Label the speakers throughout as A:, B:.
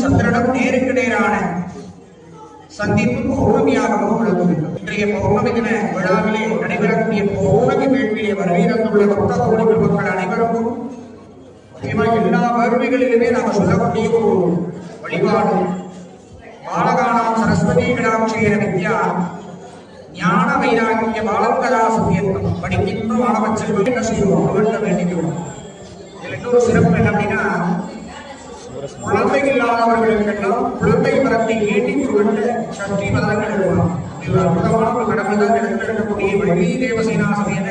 A: சந்திரனும் நேருக்கு நேரான சந்திப்பு பௌர்ணமியாகவும் விளங்குகின்றது. இன்றைய பௌர்ணமி தின விழாவிலே நடைபெறக்கூடிய பௌர்ணமி வேள்வியிலே வருகையிலுள்ள பக்த கோடி பெருமக்கள் அனைவருக்கும் முக்கியமாக எல்லா வேள்விகளிலுமே நாம் சொல்லக்கூடிய ஒரு வழிபாடு பாலகானாம் சரஸ்வதி கடாட்சேன வித்யா ஞான வைராக்கிய பாலங்கதா சத்தியத்துவம் படிக்கின்ற மாணவ செல்வம் என்ன செய்வோம் புகழ்ந்த வேண்டிக்கிறோம். இதில் இன்னொரு சிறப்பு என்ன அப்படின்னா, குழந்தை இல்லாதவர்களுக்கெல்லாம் குழந்தை வரத்தை வேண்டி புகழ்ந்த சக்தி மதங்கள் எழுதுவாங்க. இது அற்புதமான ஒரு கடவுள் தான் எடுக்கக்கூடிய வள்ளி தேவசேனா சமேத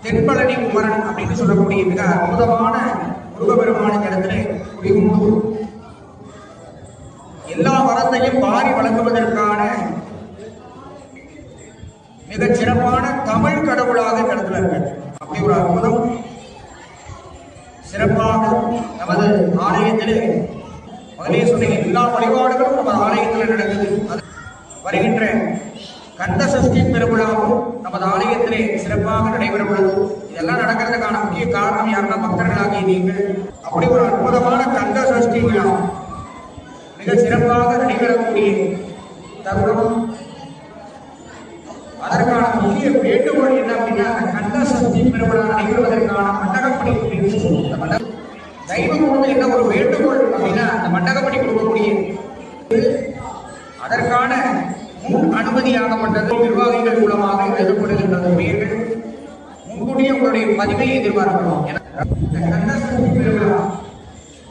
A: தென்பழனி குமரன் அப்படின்னு சொல்லக்கூடிய மிக அற்புதமான முருகபெருமானின் இடத்திலே குடிகொண்டு எல்லா வரத்தையும் வாரி வழங்குவதற்கான மிகச் சிறப்பான தமிழ் கடவுளாக நடத்துல அப்படி ஒரு அற்புதம் சிறப்பாக நமது ஆலயத்திலே முதலே சொன்ன எல்லா வழிபாடுகளும் நமது ஆலயத்தில் நடக்குது. வருகின்ற கந்த சஷ்டி பெருவிழாவும் நமது ஆலயத்திலே சிறப்பாக நடைபெறுகிறது. இதெல்லாம் நடக்கிறதுக்கான முக்கிய காரணம் யாருன்னா பக்தர்களாகிய நீங்கள். அப்படி ஒரு அற்புதமான கந்த சஷ்டி விழா மிக சிறப்பாக நடைபெறக்கூடிய தருணம். அதற்கான முக்கிய வேண்டுகோள் என்ன அப்படின்னா, கந்த சஷ்டி பெருவிழா நடைபெறுவதற்கான மண்டகப்படி தெய்வம் கொடுத்த என்ன ஒரு வேண்டுகோள் அப்படின்னா, அந்த மண்டகப்படி கொடுக்கக்கூடிய அதற்கான முன் அனுமதியாகப்பட்டது நிர்வாகிகள் மூலமாக எழுதப்படுகின்றது. பெயர்கள் முன்கூட்டியே உங்களுடைய பதிவை எதிர்பார்க்கிறோம். கந்த சஷ்டி பெருவிழா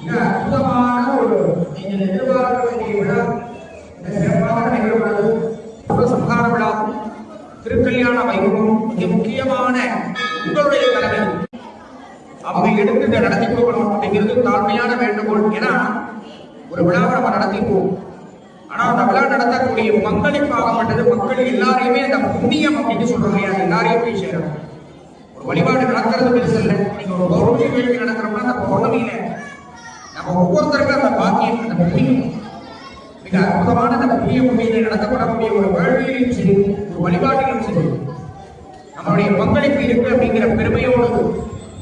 A: மிக அற்புதமான ஒரு நீங்கள் எதிர்பார்க்கக்கூடிய விழா சிறப்பாக நடைபெறுகிறது. சம்ஹார விழா திருக்கல்யாண வைபவம் மிக முக்கியமான உங்களுடைய தலைமை அவங்க எடுத்து நடத்தி கொடுக்கணும் அப்படிங்கிறது தாழ்மையான வேண்டுகோள். ஏன்னா ஒரு விழாவை நம்ம நடத்திப்போம், ஆனா அந்த விழா நடத்தக்கூடிய பங்களிப்பாகப்பட்டது மக்கள் எல்லாரையுமே அந்த புண்ணியம் அப்படின்னு சொல்றோம் இல்லையா, எல்லாரையும் போய் சேரணும். ஒரு வழிபாடு நடத்துறது பெருசு இல்லை. நீங்க ஒரு பௌர்ணமி வேள்வி நடத்துறோம்னா அந்த பௌர்ணமியில நம்ம ஒவ்வொருத்தருக்கும் அந்த பாக்கியம் அந்த புண்ணியம் மிக அற்புதமான அந்த புண்ணிய பூமியிலே நடத்தப்படக்கூடிய ஒரு வேள்வியிலும் சரி ஒரு வழிபாட்டிலும் சரி நம்மளுடைய பங்களிப்பு இருக்கு அப்படிங்கிற பெருமையோடு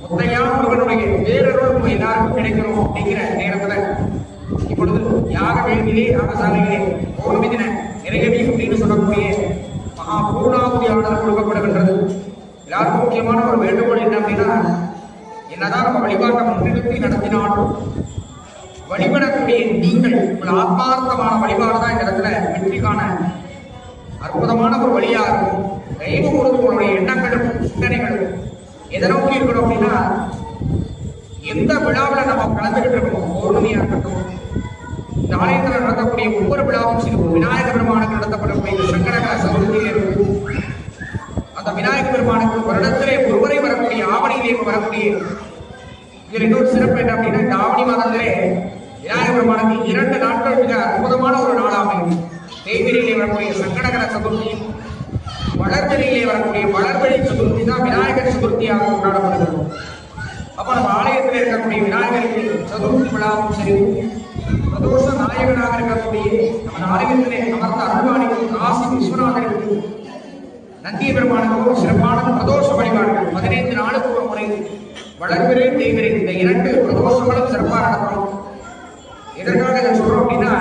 A: முத்தையா முருகனுடைய பேரருள் எல்லாருக்கும் கிடைக்கணும் அப்படிங்கிற நேரத்துல இப்பொழுது யாக வேள்வியிலே யாகசாலையிலே பௌர்ணமி தின நிறைவேறி அப்படின்னு சொல்லக்கூடிய மகா பூர்ணாகுதியானது கொடுக்கப்படுகின்றது. எல்லாருக்கும் முக்கியமான ஒரு வேண்டுகோள் என்ன அப்படின்னா, என்னதான் நம்ம வழிபாட்டை முன்னிறுத்தி நடத்தினாலும் வழிபடக்கூடிய நீங்கள் உங்கள் ஆத்மார்த்தமான வழிபாடு தான் இந்த இடத்துல வெற்றிக்கான அற்புதமான ஒரு வழியா இருக்கும். தெய்வ பொழுது உங்களுடைய எண்ணங்களும் சிந்தனைகளும் எதை நோக்கி இருக்கணும் அப்படின்னா, எந்த விழாவில் நம்ம கலந்துகிட்டு இருக்கோம், பௌர்ணமியா இருக்கட்டும், இந்த ஆலயத்தில் நடத்தக்கூடிய ஒவ்வொரு விழாவும் சரி, விநாயக பெருமானுக்கு நடத்தப்படக்கூடிய சங்கடகர சதுர்த்தியிலே இருக்கும். அந்த விநாயக பெருமானுக்கு வருடத்திலே ஒருவரை வரக்கூடிய ஆவணியிலே வரக்கூடிய இதில் இன்னொரு சிறப்பு என்ன அப்படின்னா, இந்த ஆவணி மாதத்திலே விநாயக பெருமானுக்கு 2 நாட்கள் மிக அற்புதமான ஒரு நாளாகும். தேய்பிரியிலே வரக்கூடிய சங்கடகர சதுர்த்தியும் வளர்பிரியிலே வரக்கூடிய வளர்வழி சதுர்த்தி தான் விநாயகர் சதுர்த்தியாக கொண்டாடப்படுகிறது. அப்ப நம்ம ஆலயத்தில் இருக்கக்கூடிய விநாயகருக்கு சதுர்த்தி விழாவும் சரி, பிரதோஷ நாயகனாக இருக்கக்கூடிய நம்ம ஆலயத்திலே அமர்ந்த அருள்வாணிக்கும் காசி விஸ்வநாதருக்கு நந்திய பெருமானுக்கு சிறப்பான பிரதோஷ வழிபாடுகள் 15 நாளுக்கு ஒரு முறை வளர்பிறை தேய்பிரை இந்த 2 பிரதோஷங்களும் சிறப்பாக நடக்கிறோம். எதற்காக இதை சொல்றோம் அப்படின்னா,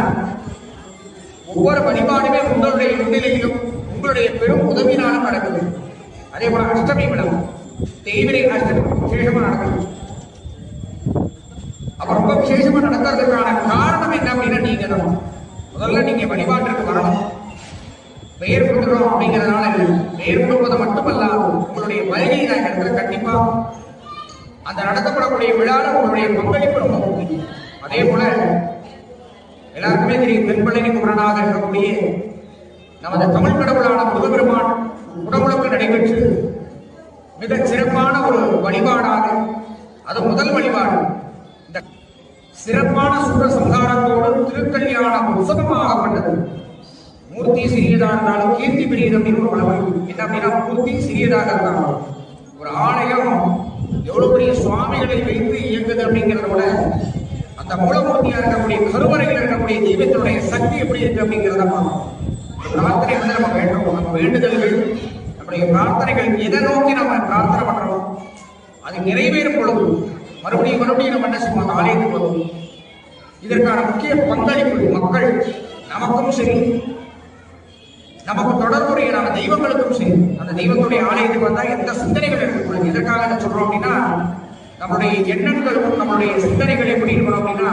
A: ஒவ்வொரு வழிபாடுமே உங்களுடைய முன்னிலையிலும் உங்களுடைய பெரும் உதவினாலும் நடக்குது. அதே போல அஷ்டமி விழா தேய்பிரை அஷ்டமி விசேஷமா நடக்குது. அப்ப ரொம்ப விசேஷமா நடக்கிறதுக்கான காரணம் என்ன அப்படின்னா, நீங்க தான் முதல்ல நீங்க வழிபாட்டிற்கு வரணும். பெயர் கொடுக்கிறோம் அப்படிங்கிறதுனால பெயர் கொடுப்பது மட்டுமல்லாது உங்களுடைய வருகை நான் இடத்துல கண்டிப்பா அந்த நடத்தப்படக்கூடிய விழாவில் உங்களுடைய பங்களிப்பு ரொம்ப முக்கியம். அதே போல எல்லாருக்குமே தெரியும், தென்பழனி குமரனாக இருக்கக்கூடிய நமது தமிழ் கடவுளான முருகபெருமான் உடம்புக்கு நடைபெற்று மிக சிறப்பான ஒரு வழிபாடாக, அது முதல் வழிபாடு. இந்த சிறப்பான சூர சம்ஹாரத்தோடு திருக்கல்யாண உற்சவமாகப்பட்டது. மூர்த்தி சிறியதாக இருந்தாலும் கீர்த்தி பெரியது அப்படின்னு ஒரு வழக்கு என்ன அப்படின்னா, மூர்த்தி சிறியதாக இருந்தாலும் ஒரு ஆலயம் எவ்வளவு பெரிய சுவாமிகளை வைத்து இயங்குது அப்படிங்கிறத விட அந்த மூலமூர்த்தியா இருக்கக்கூடிய கருவறையில் இருக்கக்கூடிய தெய்வத்தினுடைய சக்தி எப்படி இருக்கு அப்படிங்கிறத பிரார்த்தனை வந்து நம்ம வேண்டும். நம்ம வேண்டுதல்கள் நம்முடைய பிரார்த்தனைகள் எதை நோக்கி நம்ம பிரார்த்தனை பண்றோம் அது நிறைவேறும் பொழுது மறுபடியும் நம்ம என்ன செய்வோம், ஆலயத்துக்கு வருவோம். இதற்கான முக்கிய பங்களிப்பு மக்கள் நமக்கும் சரி, நமக்கு தொடர்புடையதான தெய்வங்களுக்கும் சரி. அந்த தெய்வத்துடைய ஆலயத்துக்கு வந்தா எந்த சிந்தனைகள் எடுத்துக்கொள்ளும். எதற்காக என்ன சொல்றோம் அப்படின்னா, நம்மளுடைய எண்ணங்களுக்கும் நம்மளுடைய சிந்தனைகள் எப்படி இருக்கணும் அப்படின்னா,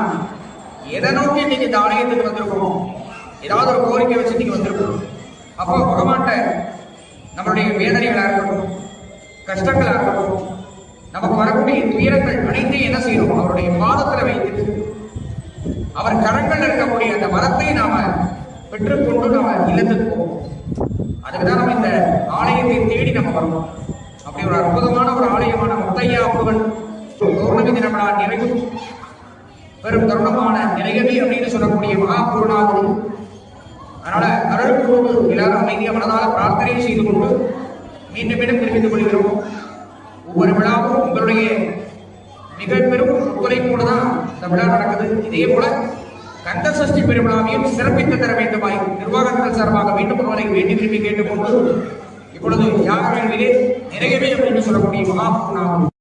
A: எதை நோக்கி இன்னைக்கு இந்த ஆலயத்துக்கு வந்திருக்கோம், ஏதாவது ஒரு கோரிக்கை வச்சு நீங்க வந்திருக்கோம். அப்போ பகவான்கிட்ட நம்மளுடைய வேதனைகளா இருக்கட்டும், கஷ்டங்களா இருக்கட்டும், நமக்கு வரக்கூடிய துயரங்கள் அனைத்தையும் என்ன செய்யணும், அவருடைய பாதத்துல வைத்து அவர் கரங்கள் இருக்கக்கூடிய அந்த வரத்தை நாம பெற்றுக்கொண்டு நாம இல்லத்துக்கு போவோம். அதுக்குதான் நம்ம இந்த ஆலயத்தை தேடி நம்ம வரணும். அப்படி ஒரு அற்புதமான ஒரு ஆலயமான முத்தையா முருகன் பௌர்ணமி தினவிழா நிறைவு பெரும் தருணமான நிறையவே அப்படின்னு சொல்லக்கூடிய மகாபூர்ணாவது. அதனால அருள்பூர்வு எல்லாரும் அமைதியா மனதால பிரார்த்தனை செய்து கொண்டு மீண்டும் மீண்டும் தெரிவித்துக் கொள்கிறோம். ஒவ்வொரு விழாவும் உங்களுடைய மிக பெரும் ஒத்துழைப்போடு தான் இந்த விழா நடக்குது. இதே போல கந்த சஷ்டி பெருவிழாவையும் சிறப்பித்து தர வேண்டுமாய் நிர்வாகத்தின் சார்பாக மீண்டும் ஒருவரை வேண்டி விரும்பி கேட்டுக்கொண்டு இப்பொழுது யாக வேண்டிலே நிறையவே அப்படின்னு சொல்லக்கூடிய மகாபூர்ணாவது.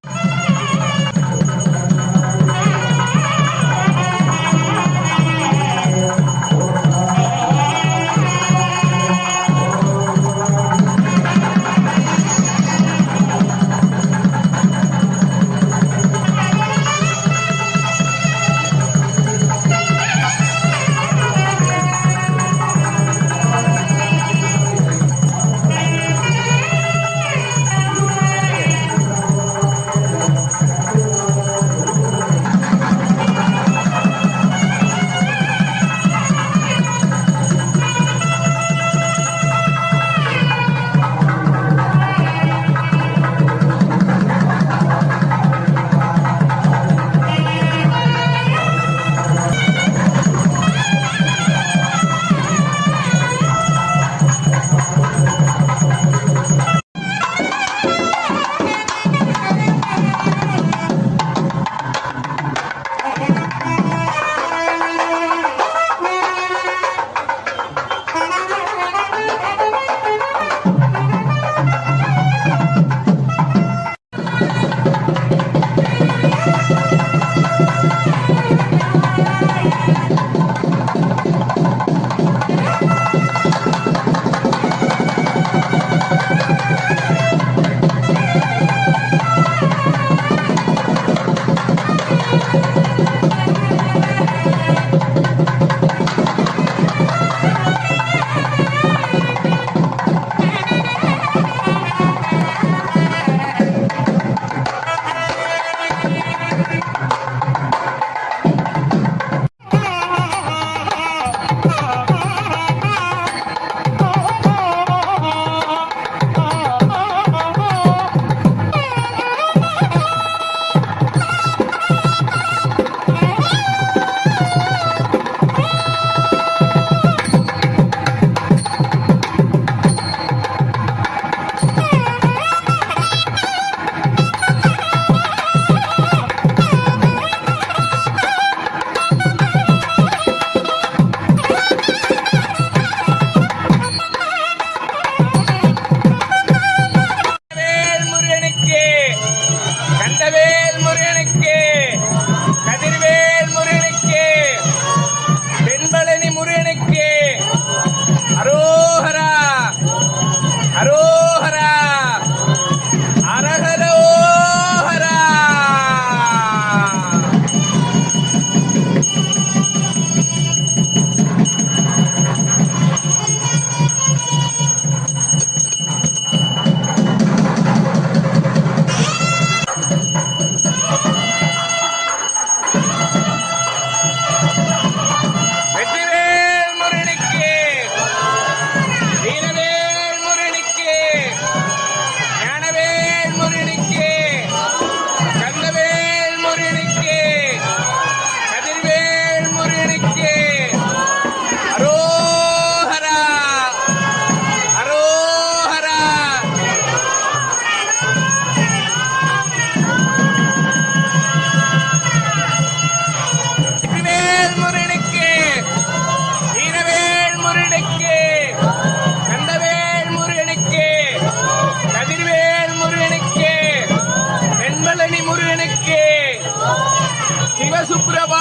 B: சிவசுப்ரபா